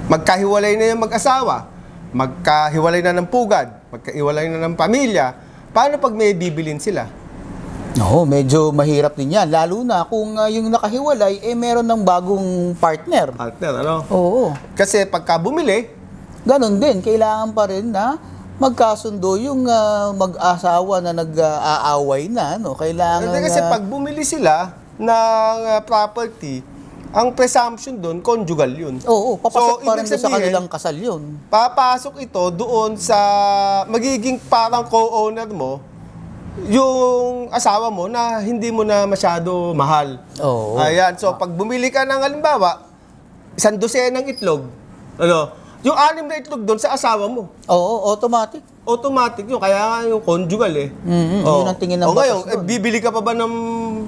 magkahiwalay na yung mag-asawa, magkahiwalay na ng pugad, magkahiwalay na ng pamilya, paano pag may bibilin sila? Oo, medyo mahirap din yan. Lalo na kung yung nakahiwalay, meron ng bagong partner. Partner, ano? Oo. Kasi pagka bumili, Ganon din, kailangan pa rin na magkasundo yung mag-asawa na nag-aaway na. No? Kailangan... kasi pag bumili sila ng property, ang presumption doon, conjugal yun. Oo, papasok pa rin ibig sa sabihin, kanilang kasal yun. Papasok ito doon sa magiging parang co-owner mo, yung asawa mo na hindi mo na masyado mahal. Oo. Ayan, so pag bumili ka ng halimbawa, 1 dosenang itlog, ano, yung 6 na itlog doon sa asawa mo. Oo, automatic. Automatic yun, kaya nga yung conjugal eh. Yun ang tingin ng batas ngayon, doon. bibili ka pa ba ng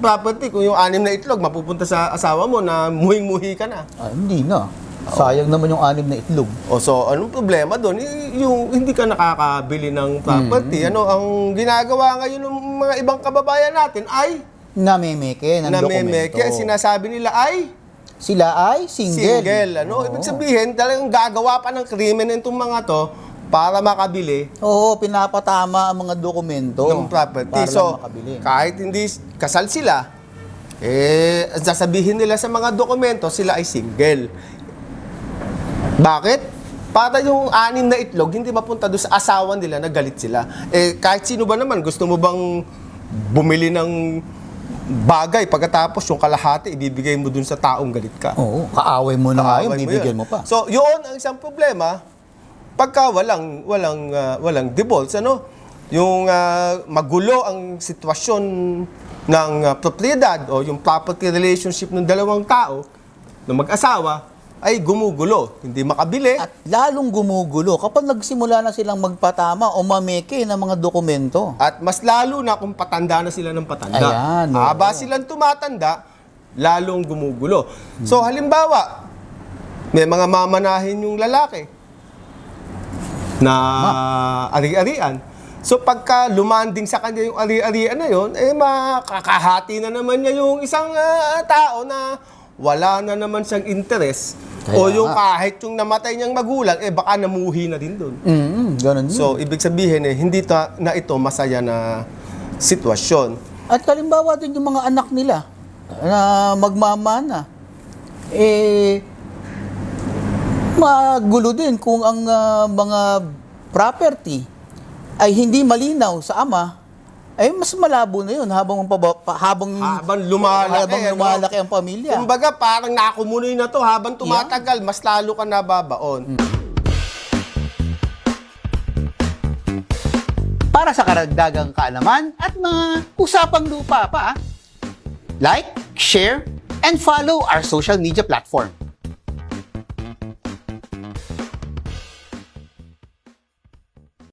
property kung yung 6 na itlog mapupunta sa asawa mo na muhing-muhi ka na? Hindi na. Sayang naman yung 6 na itlog. So anong problema doon? Yung hindi ka nakakabili ng property. Ano ang ginagawa ngayon ng mga ibang kababayan natin ay Namemeke ng dokumento. ang sinasabi nila ay Sila ay single. Ano? Oo. Ibig sabihin, talagang gagawa pa ng krimen itong mga to para makabili Oo, pinapatama ang mga dokumento. ng property. Para So, lang makabili. kahit hindi kasal sila, sasabihin nila sa mga dokumento, sila ay single. Bakit? Para yung 6 na itlog, hindi mapunta doon sa asawa nila na galit sila. Kahit sino ba naman, gusto mo bang bumili ng bagay pagkatapos yung kalahati, ibibigay mo doon sa taong galit ka? Oo, kaaway mo na nga yun, Kaaway mo bibigyan yun. mo pa. So, yun ang isang problema pagka walang divorce, ano? Yung magulo ang sitwasyon ng propriedad o yung property relationship ng dalawang tao na mag-asawa ay gumugulo, hindi makabili. At lalong gumugulo kapag nagsimula na silang magpatama o mameke ng mga dokumento. At mas lalo na kung patanda na sila ng patanda. Ayan, oo. Haba silang tumatanda, lalong gumugulo. So, halimbawa, may mga mamanahin yung lalaki na ari-arian. So, pagka lumanding sa kanya yung ari-arian na yun, makakahati na naman niya yung isang tao na wala na naman siyang interes. O yung kahit yung namatay niyang magulang, baka namuhi na din doon. Ganun din. So, ibig sabihin hindi na ito masaya na sitwasyon. At kalimbawa din yung mga anak nila na magmamana, magulo din kung ang mga property ay hindi malinaw sa ama, mas malabo na yun habang lumalaki ang pamilya. Kumbaga, parang nakumunoy na to habang tumatagal, mas lalo ka nababaon. Para sa karagdagang kaalaman at mga usapang lupa pa, like, share, and follow our social media platform.